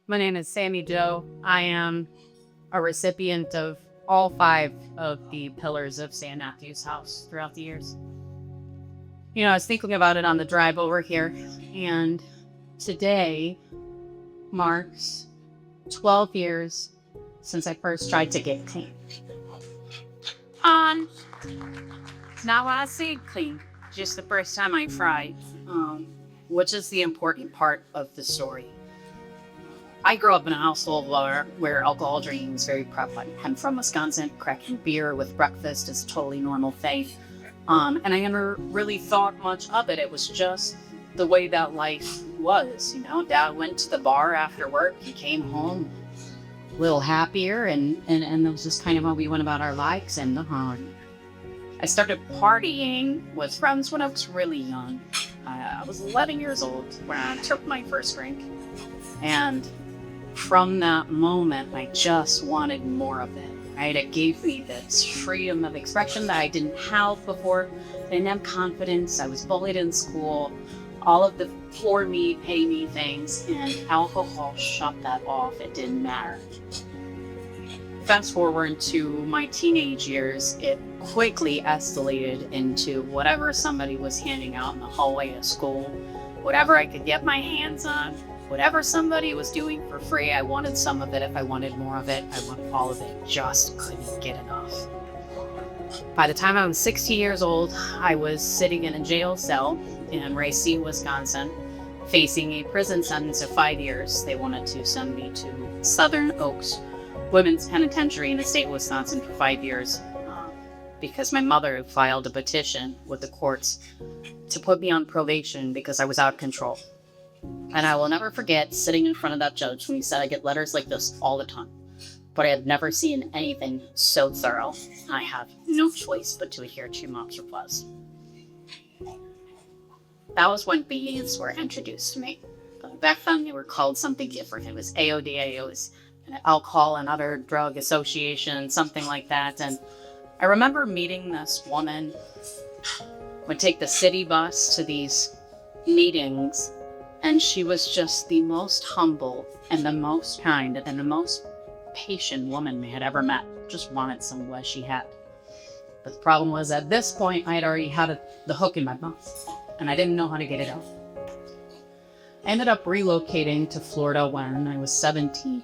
My name is Sammy Jo. I am a recipient of all 5 of the pillars of St. Matthew's house throughout the years. I was thinking about it on the drive over here, and today marks 12 years since I first tried to get clean. Um, Not when I say clean, just the first time I tried, which is the important part of the story. I grew up in a household where alcohol drinking is very prevalent. I'm from Wisconsin. Cracking beer with breakfast is a totally normal thing. And I never really thought much of it. It was just the way that life was. Dad went to the bar after work. He came home a little happier, and it was just kind of how we went about our lives. And I started partying with friends when I was really young. I was 11 years old when I took my first drink. And from that moment, I just wanted more of it, right? It gave me this freedom of expression that I didn't have before. I didn't have confidence. I was bullied in school. All of the for me, pay me things, and alcohol shut that off. It didn't matter. Fast forward to my teenage years, it quickly escalated into whatever somebody was handing out in the hallway of school, whatever I could get my hands on. Whatever somebody was doing for free, I wanted some of it. If I wanted more of it, I wanted all of it. Just couldn't get enough. By the time I was 16 years old, I was sitting in a jail cell in Racine, Wisconsin, facing a prison sentence of 5 years. They wanted to send me to Southern Oaks Women's Penitentiary in the state of Wisconsin for 5 years because my mother filed a petition with the courts to put me on probation because I was out of control. And I will never forget sitting in front of that judge when he said, I get letters like this all the time, but I had never seen anything so thorough. I have no choice but to adhere to mom's request. That was when bees were introduced to me. But back then they were called something different. It was AODA, it was an alcohol and other drug association, something like that. And I remember meeting this woman, would take the city bus to these meetings, and she was just the most humble and the most kind and the most patient woman I had ever met. Just wanted some of what she had. But the problem was, at this point, I had already had the hook in my mouth, and I didn't know how to get it out. I ended up relocating to Florida when I was 17.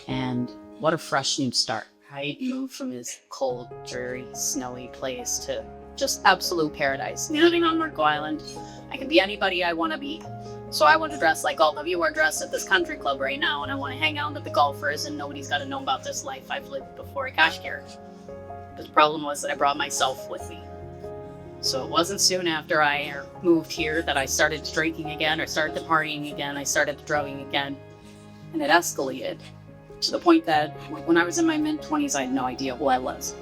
And what a fresh new start. I moved from this cold, dreary, snowy place to just absolute paradise. Living on Marco Island, I can be anybody I want to be. So I want to dress like all of you are dressed at this country club right now, and I want to hang out with the golfers, and nobody's got to know about this life I've lived before I got here. But the problem was that I brought myself with me. So it wasn't soon after I moved here that I started drinking again, or started partying again, I started drugging again, and it escalated to the point that when I was in my mid-20s, I had no idea who I was.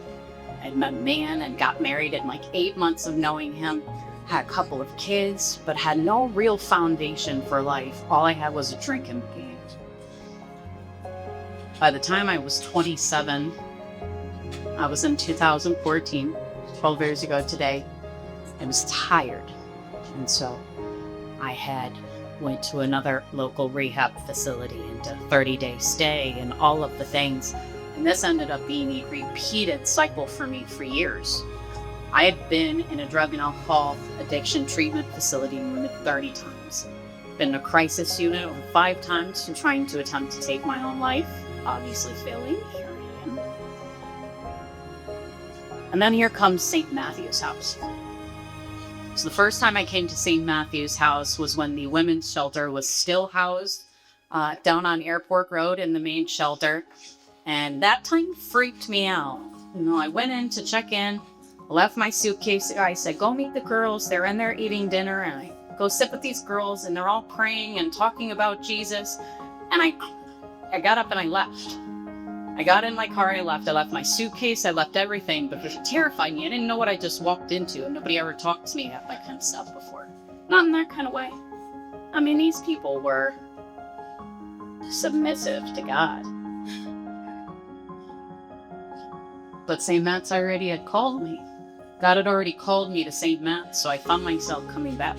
I had met a man and got married in like 8 months of knowing him. Had a couple of kids, but had no real foundation for life. All I had was a drinking game. By the time I was 27, I was in 2014, 12 years ago today. I was tired. And so I went to another local rehab facility and a 30-day stay and all of the things. And this ended up being a repeated cycle for me for years. I had been in a drug and alcohol addiction treatment facility more than 30 times. Been in a crisis unit over 5 times and trying to attempt to take my own life. Obviously failing. Here I am. And then here comes St. Matthew's house. So the first time I came to St. Matthew's house was when the women's shelter was still housed down on Airport Road in the main shelter. And that time freaked me out. I went in to check in. Left my suitcase. I said, go meet the girls. They're in there eating dinner. And I go sit with these girls, and they're all praying and talking about Jesus. And I got up and I left. I got in my car, I left. I left my suitcase. I left everything. But it terrified me. I didn't know what I just walked into. And nobody ever talked to me about that kind of stuff before. Not in that kind of way. I mean, these people were submissive to God. But St. Matt's already had called me. God had already called me to St. Matt's, so I found myself coming back.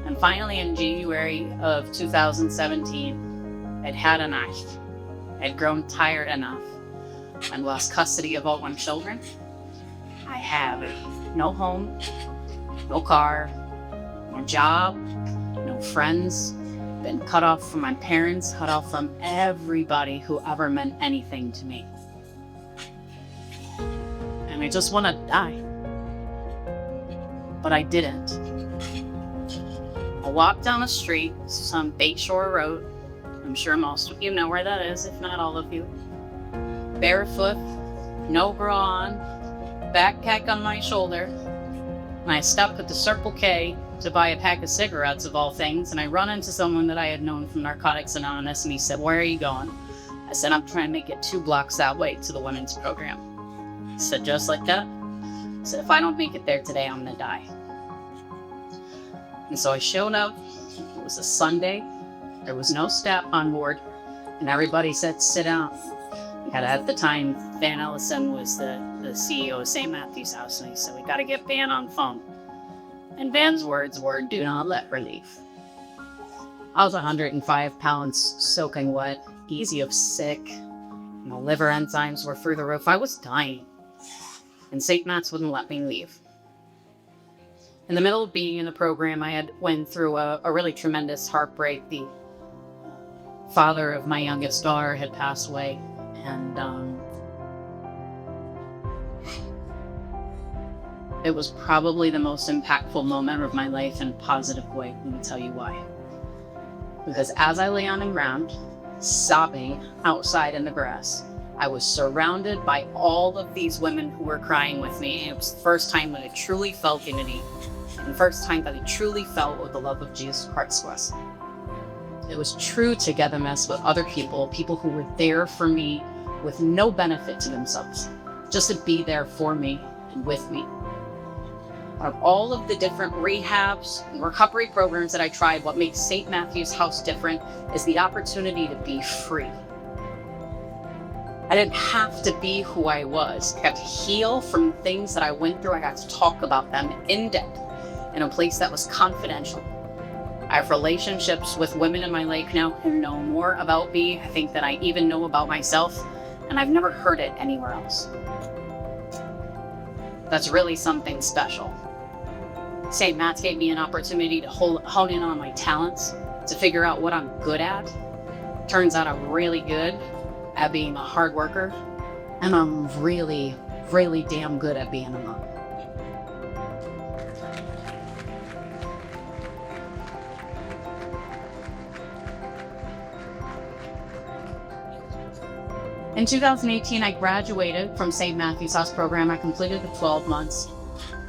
And finally, in January of 2017, I'd had enough. I'd grown tired enough and lost custody of all my children. I have no home, no car, no job, no friends, been cut off from my parents, cut off from everybody who ever meant anything to me. And I just want to die. But I didn't. I walked down the street, some Bayshore Road. I'm sure most of you know where that is, if not all of you. Barefoot, no bra on, backpack on my shoulder. And I stopped at the Circle K to buy a pack of cigarettes, of all things, and I run into someone that I had known from Narcotics Anonymous, and he said, "Where are you going?" I said, "I'm trying to make it 2 blocks that way to the women's program." He said, "Just like that?" I said, "If I don't make it there today, I'm gonna die." And so I showed up. It was a Sunday. There was no staff on board, and everybody said, "Sit down." And at the time, Van Ellison was the CEO of St. Matthew's House, and he said, "We got to get Van on the phone." And Van's words were, "Do not let her leave." I was 105 pounds, soaking wet, easy of sick. My liver enzymes were through the roof. I was dying. And St. Matt's wouldn't let me leave. In the middle of being in the program, I had went through a really tremendous heartbreak. The father of my youngest daughter had passed away, and it was probably the most impactful moment of my life in a positive way. Let me tell you why. Because as I lay on the ground, sobbing outside in the grass, I was surrounded by all of these women who were crying with me. It was the first time that I truly felt unity, and the first time that I truly felt what the love of Jesus Christ was. It was true togetherness with other people who were there for me with no benefit to themselves, just to be there for me and with me. Out of all of the different rehabs and recovery programs that I tried, what makes St. Matthew's House different is the opportunity to be free. I didn't have to be who I was. I got to heal from things that I went through. I got to talk about them in depth in a place that was confidential. I have relationships with women in my life now who know more about me, I think, than I even know about myself, and I've never heard it anywhere else. That's really something special. St. Matt's gave me an opportunity to hone in on my talents, to figure out what I'm good at. Turns out I'm really good at being a hard worker, and I'm really, really damn good at being a mom. In 2018, I graduated from St. Matthew's House program. I completed the 12 months,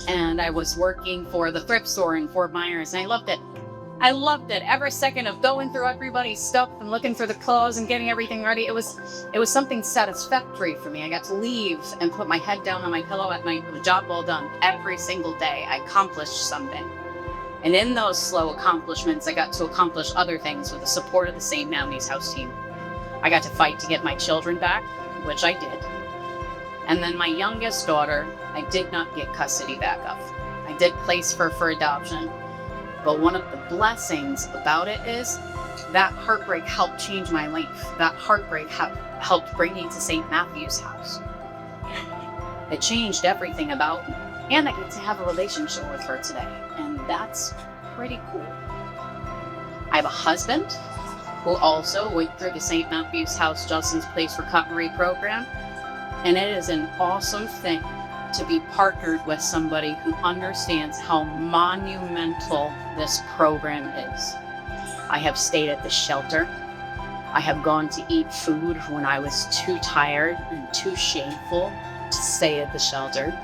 and I was working for the thrift store in Fort Myers, and I loved it. I loved it. Every second of going through everybody's stuff and looking for the clothes and getting everything ready, it was something satisfactory for me. I got to leave and put my head down on my pillow at night with a job well done. Every single day, I accomplished something. And in those slow accomplishments, I got to accomplish other things with the support of the St. Matthew's House team. I got to fight to get my children back, which I did. And then my youngest daughter, I did not get custody back of. I did place her for adoption. But one of the blessings about it is that heartbreak helped change my life. That heartbreak helped bring me to St. Matthew's House. It changed everything about me. And I get to have a relationship with her today. And that's pretty cool. I have a husband who also went through the St. Matthew's House Justin's Place Recovery program. And it is an awesome thing to be partnered with somebody who understands how monumental this program is. I have stayed at the shelter. I have gone to eat food when I was too tired and too shameful to stay at the shelter.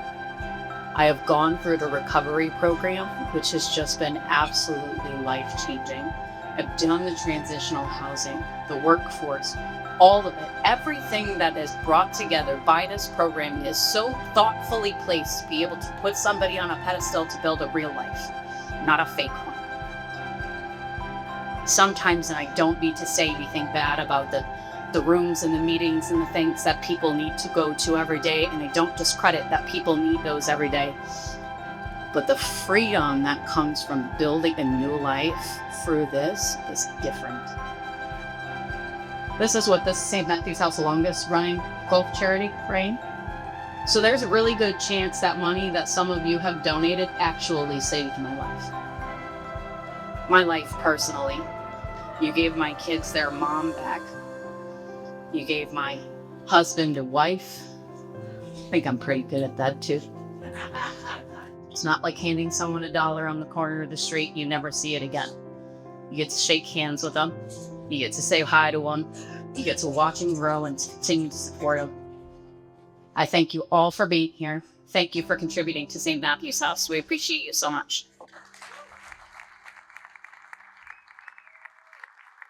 I have gone through the recovery program, which has just been absolutely life-changing. I've done the transitional housing, the workforce, all of it. Everything that is brought together by this program is so thoughtfully placed to be able to put somebody on a pedestal to build a real life, not a fake one. Sometimes, and I don't need to say anything bad about the rooms and the meetings and the things that people need to go to every day, and I don't discredit that people need those every day. But the freedom that comes from building a new life through this is different. This is what this St. Matthew's House longest running golf charity, right? So there's a really good chance that money that some of you have donated actually saved my life. My life personally. You gave my kids their mom back. You gave my husband and wife. I think I'm pretty good at that too. It's not like handing someone $1 on the corner of the street. You never see it again. You get to shake hands with them. You get to say hi to them. You get to watch them grow and continue to support them. I thank you all for being here. Thank you for contributing to St. Matthew's House. We appreciate you so much.